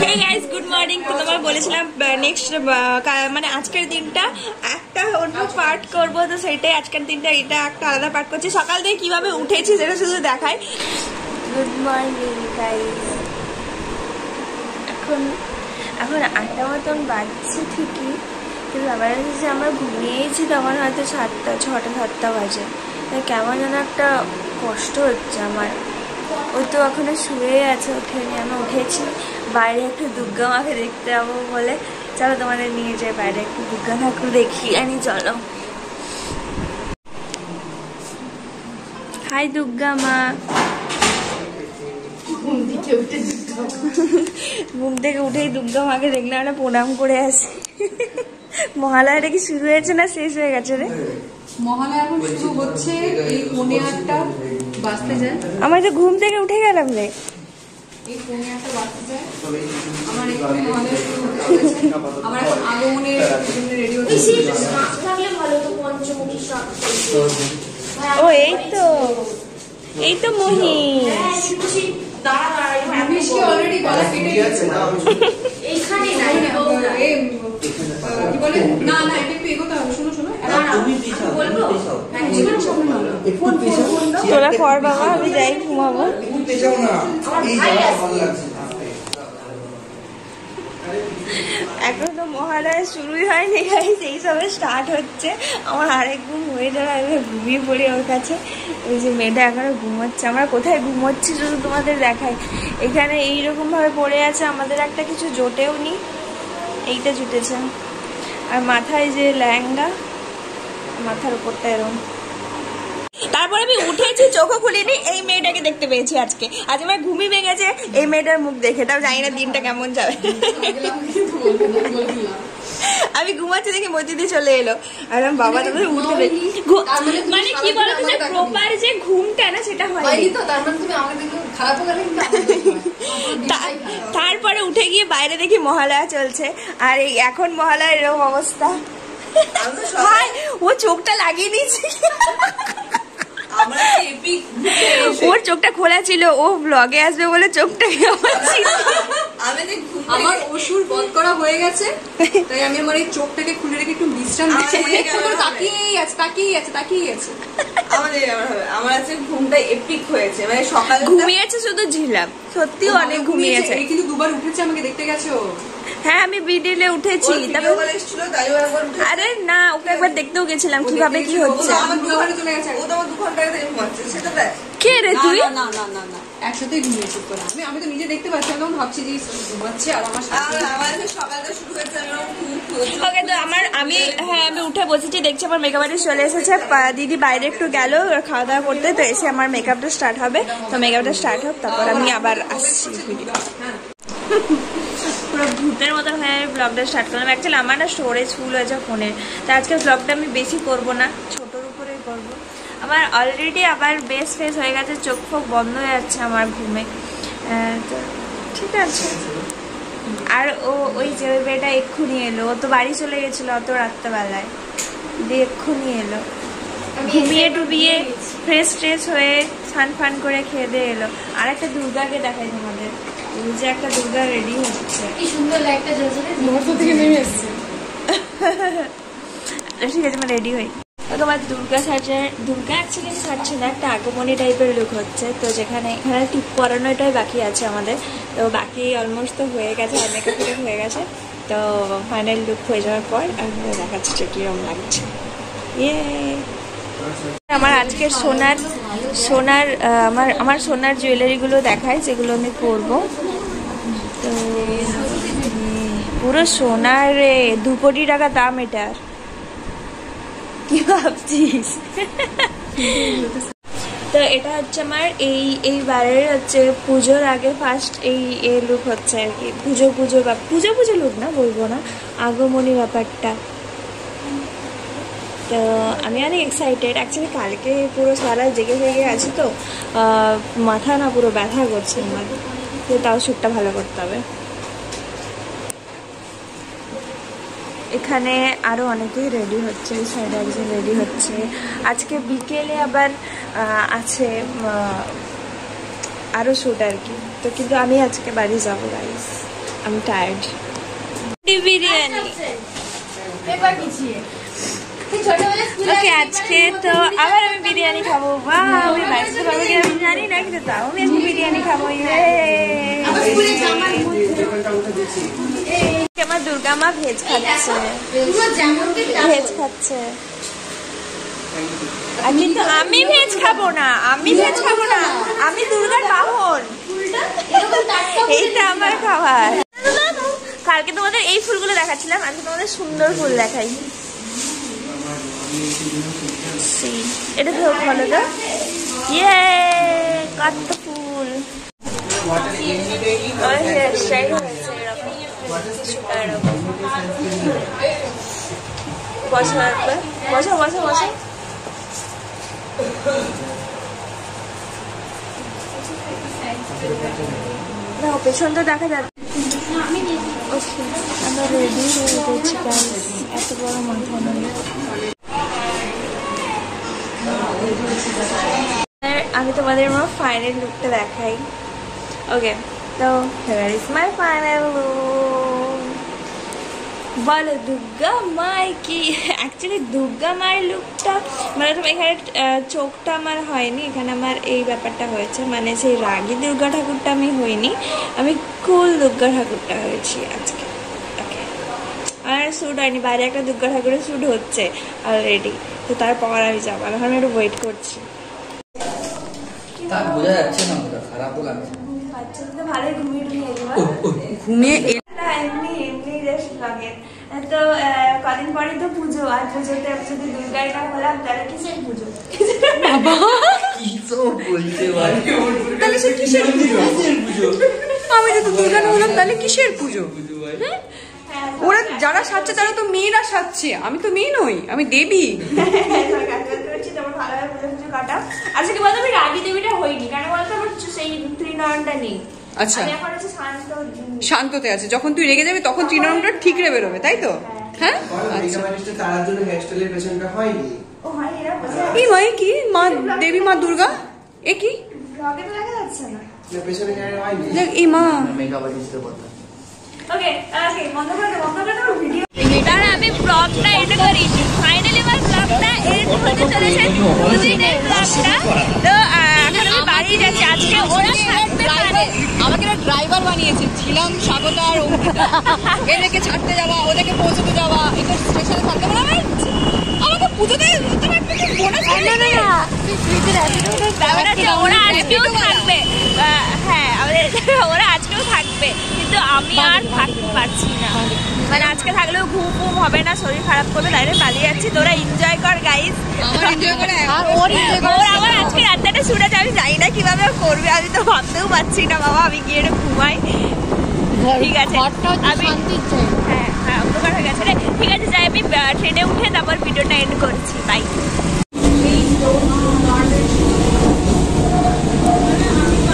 Hey guys good morning. तो তোমার বলেছিলাম নেক্সট মানে আজকের দিনটা একটা অন্য পার্ট করব, তো সেটাই আজকের দিনটা এটা একটা আলাদা পার্ট করছি। সকাল থেকে কিভাবে উঠেছি সেটা শুধু দেখাই। Good morning guys. এখন 8টা মতন বাজছে ঠিকই, কিন্তু আবার যে আমরা ঘুমিয়েছি তখন হয়তো 6টা-7টা বাজে। কেমন যেন একটা কষ্ট হচ্ছে আমার। ও তো এখনো শুয়ে আছে, ওঠেনি। আমি উঠেছি, বাইরে একটু দুর্গা মাকে দেখতে যাবো বলে। চলো তোমাদের নিয়ে যাই বাইরে, একটু দুর্গা ঠাকুর দেখি আনি। চলো। হাই দুর্গা মা। ঘুম থেকে উঠেই দুর্গা মাকে দেখলে আমরা প্রণাম করে আসি। মহালয়াটা কি শুরু হয়েছে না শেষ হয়ে গেছে রে? মহালয়া এখন শুরু হচ্ছে, এই 8:15 বাজতে যায়। আমার তো ঘুম থেকে উঠে গেলাম রে। এই 8:15 বাজতে যায়। আমার এখন মহালয়া শুরু হচ্ছে। আমার এখন আগমনের জন্য রেডি হচ্ছে। থাকলে ভালো তো পঞ্চমুখী শাক। ও এই তো মহিষ। মহিষকে অলরেডি গলা কেটে গেছে। এইখানে নাই কি বলে? না না, এটা একটু এগোতে হবে। শোনো তোরা কর বাবা, আমি যাই ঘুমাবো। এখন তো মহালয়া শুরুই হয়নি গাইস, এই সবে স্টার্ট হচ্ছে। আমার আরেক ঘুম হয়ে যাবে, আমি ঘুমিয়ে পড়ি ওর কাছে। ওই যে মেয়েটা এখনো ঘুমোচ্ছে। আমরা কোথায় ঘুমোচ্ছি শুধু তোমাদের দেখাই। এখানে এইরকম ভাবে পড়ে আছে, আমাদের একটা কিছু জোটেও নি, এইটা জুটেছে। আর মাথায় যে লেহেঙ্গা, মাথার উপরটা এরকম। তারপরে আমি উঠেছি, চোখও খুলিনি, এই মেয়েটাকে দেখতে পেয়েছি আজকে। আজ আমার ঘুমই ভেঙেছে এই মেয়েটার মুখ দেখে। তাও জানি না দিনটা কেমন যাবে। আমি ঘুমাচ্ছি দেখে মতিদি চলে এলো, আর আমি বাবা তারপরে উঠে দেখি। মানে কি বলতো, যে প্রপার যে ঘুমটা না সেটা হয়নি তো। তারপরে উঠে গিয়ে বাইরে দেখি মহালয়া চলছে, আর এই এখন মহালয়ার এরকম অবস্থা। ও চোখটা লাগিয়ে নিয়েছে। ওর চোখটা খোলা ছিল, ও ব্লগে আসবে বলে চোখটা আমার অসুর বধ করা হয়ে গেছে, তাই আমি আমার এই চোখটাকে খুলে রেখে একটু বিশ্রাম নিচ্ছি। তাকিয়ে আছে। আমার আছে ঘুমটা এপিক হয়েছে, মানে সকালে ঘুমিয়েছে শুধু ঝিলাম, সত্যি অনেক ঘুমিয়েছে। কিন্তু দুবার উঠেছে, আমাকে দেখতে গেছে ও। হ্যাঁ আমি বিডিলে উঠেছি। আরে না, ওকে একবার দেখতেও গেছিলাম কিভাবে কি হচ্ছে। কে রে তুই? না একসাথেই ঘুমিয়েছি তোরা। আমি তো নিজে দেখতে পাচ্ছি, আমি ভাবছি যে ঘুমাচ্ছে আর আমার সকালটা শুরু হয়েছে। ওকে তো আমি উঠে বসেছি, দেখছি আমার মেকআপ আর্টিস্ট চলে এসেছে। দিদি বাইরে একটু গেল খাওয়া দাওয়া করতে, তো এসে আমার মেকআপটা স্টার্ট হবে। তো মেকআপটা স্টার্ট হোক, তারপর আমি আবার আসছি ভিডিও। পুরো ভূতের মতন হয়ে আমি ব্লগটা স্টার্ট করলাম। অ্যাকচুয়ালি আমার না স্টোরেজ ফুল হয়েছে ফোনের, তো আজকে ব্লগটা আমি বেশি করব না, ছোটোর উপরেই করবো। আমার অলরেডি আবার বেস ফেস হয়ে গেছে, চোখ ফোক বন্ধ হয়ে যাচ্ছে আমার ঘুমে। তো ঠিক আছে। আর ওই যে ওই মেয়েটা এক্ষুনি এলো, ও তো বাড়ি চলে গেছিলো অত রাত্রেবেলায়, দিয়ে এক্ষুনি এলো। ঘুমিয়ে টুবিয়ে ফ্রেশ ট্রেশ হয়ে স্নান ফান করে খেয়ে দিয়ে এলো। আর একটা দুর্গাকে দেখাই তোমাদের, ওই যে একটা দুর্গা রেডি হচ্ছে, কি সুন্দর লাইটটা জ্বলছে। থেকে নেমে এসছে। ঠিক আছে, আমার রেডি হই। তোমার দুর্গা অ্যাকচুয়ালি সাজছে না, একটা আগমনী টাইপের লুক হচ্ছে। তো এখানে টিপ পরানোটাই বাকি আছে আমাদের, তো বাকি অলমোস্ট তো হয়ে গেছে, আর মেকআপ হয়ে গেছে। তো ফাইনাল লুক হয়ে যাওয়ার পর আমি দেখাচ্ছি যে কীরকম লাগছে। আমার আজকে আমার সোনার জুয়েলারিগুলো দেখায়, যেগুলো আমি পরবো। তো পুরো সোনার 2 কোটি টাকা দাম এটার। কি ভাবছিস? তো এটা হচ্ছে আমার এইবারের হচ্ছে পুজোর আগে ফার্স্ট এই লুক হচ্ছে আর কি। পুজো লুক না বলবো না, আগমনী ব্যাপারটা। তো আমি অনেক এক্সাইটেড। অ্যাকচুয়ালি কালকে পুরো সারা জেগে আছি, তো মাথা না পুরো ব্যথা করছে আমার, তো তাও শ্যুটটা ভালো করতে হবে। এখানে আরও অনেকেই রেডি হচ্ছে, এই সাইডে একজন রেডি হচ্ছে। আজকে বিকেলে আবার আছে আরও শ্যুট আর কি। তো কিন্তু আমি আজকে বাড়ি যাবো গাইস। আমি টায়ার্ড। বিরিয়ানি পেপার বিছিয়ে ছোটবেলা স্কুলে ওকে, আজকে তো আবার আমি বিরিয়ানি খাবো। বাহ, আমি বাঁচতে পারবো কি আমি জানি না, কিন্তু তাও আমি আজকে বিরিয়ানি খাবো। স্কুলে জামার আমার দুর্গা মা ভেজ খাচ্ছে, পুরো যেমন ভেজ খাচ্ছে। আর কিন্তু আমি ভেজ খাবো না, আমি ভেজ খাবো না, আমি দুর্গার বাহন, এইটা আমার খাবার। কালকে তোমাদের এই ফুলগুলো দেখাচ্ছিলাম, আজকে তোমাদের সুন্দর ফুল দেখাই। এটা তো ভালো তো, ইয়ে কত ফুল। হেয়ারস্টাইল হয়েছে এরকম, বসো একবার, বসো বসো বসো। না পেছন তো দেখা যাচ্ছে। ওকে, আমরা রেডি হয়ে গেছি গাইস, এত বড় মাথা নেই। আমি তোমাদের আমার ফাইনাল লুকটা দেখাই। ওকে, তো here is my final look. বলো দুর্গা মায়ের কি? অ্যাকচুয়ালি দুর্গা মায়ের লুকটা মানে তোমার এখানে চোখটা আমার হয়নি, এখানে আমার এই ব্যাপারটা হয়েছে, মানে সেই রাগী দুর্গা ঠাকুরটা আমি হইনি, আমি কুল দুর্গা ঠাকুরটা হয়েছি আজকে। ওকে, আর শ্যুট হয়নি, বাইরে একটা দুর্গা ঠাকুরের শ্যুট হচ্ছে অলরেডি, তো তারপর আমি যাবো। এখন আমি একটু ওয়েট করছি। বোঝা যাচ্ছে না, খারাপও লাগছে। বাচ্চাদের ভালোই ঘুমিয়ে টুমিয়ে এলো, ঘুমিয়ে এমনি এমনি রেস্ট লাগে। তো কদিন পরে তো পুজো, আর পুজোতে যদি দুর্গাটা হলাম তাহলে কিসের পুজো? কি সব বলতে পারি, তাহলে সে কিসের পুজো? আমি যদি দুর্গা না হলাম তাহলে কিসের পুজো? ওরা যারা সাজছে তারা তো মেয়েরা সাজছে, আমি তো মেয়ে নই, আমি দেবী। আচ্ছা কি বলতো, আমি রাগী দেবীটা হইনি, কেন বলতো আমার সেই ত্রিনয়নটা নেই। আচ্ছা, আমি এখন হচ্ছে শান্ততে আছে, যখন তুই রেগে যাবি তখন ত্রিনয়নটা ঠিকরে বেরোবে, তাই তো? হ্যাঁ, আচ্ছা। তার জন্য হেয়ারস্টাইলের পেছনটা হয়নি। ও হয় এরা বোঝা এই মা কি মা দেবী মা দুর্গা, এ কি ব্লগে তো দেখা যাচ্ছে না। না পেছনে ক্যামেরা হয়নি। দেখ এই মা। মেকআপ আর্টিস্ট বলতে ওকে ওকে, বন্ধ করে দাও ভিডিও। তাহলে আমি ব্লগটা এন্ড করি। ফাইনালি আমার ব্লগটা এন্ড হতে চলেছে, দুদিনের ব্লগটা। তো এখন আমি বাড়ি যাচ্ছি। আজকে ওরা থাকতে পারে, আমাকে একটা ড্রাইভার বানিয়েছে, ছিলাম স্বাগত আর অঙ্কিতা। এদেরকে ছাড়তে যাওয়া, ওদেরকে পৌঁছতে যাওয়া, এটা স্টেশনে থাকতে পারে। আমাকে পুজোতে বোনাস না না না, ওরা আজকেও থাকবে। হ্যাঁ, ওরা আজকেও থাকবে, কিন্তু আমি আর থাকতে পারছি না। মানে আজকে থাকলেও ঘুম ঘুম হবে না, শরীর খারাপ করবে, তাই পালিয়ে যাচ্ছি। তোরা এনজয় কর গাইস। ওর আবার আজকে রাত্রেটা শুট আছে, আমি জানি না কিভাবে করবে, আমি তো ভাবতেও পারছি না। বাবা আমি গিয়ে একটু ঘুমাই, ঠিক আছে? আমি হ্যাঁ হ্যাঁ অন্ধকার হয়ে গেছে রে। ঠিক আছে, যাই আমি ট্রেনে উঠে তারপর ভিডিওটা এন্ড করছি। বাই।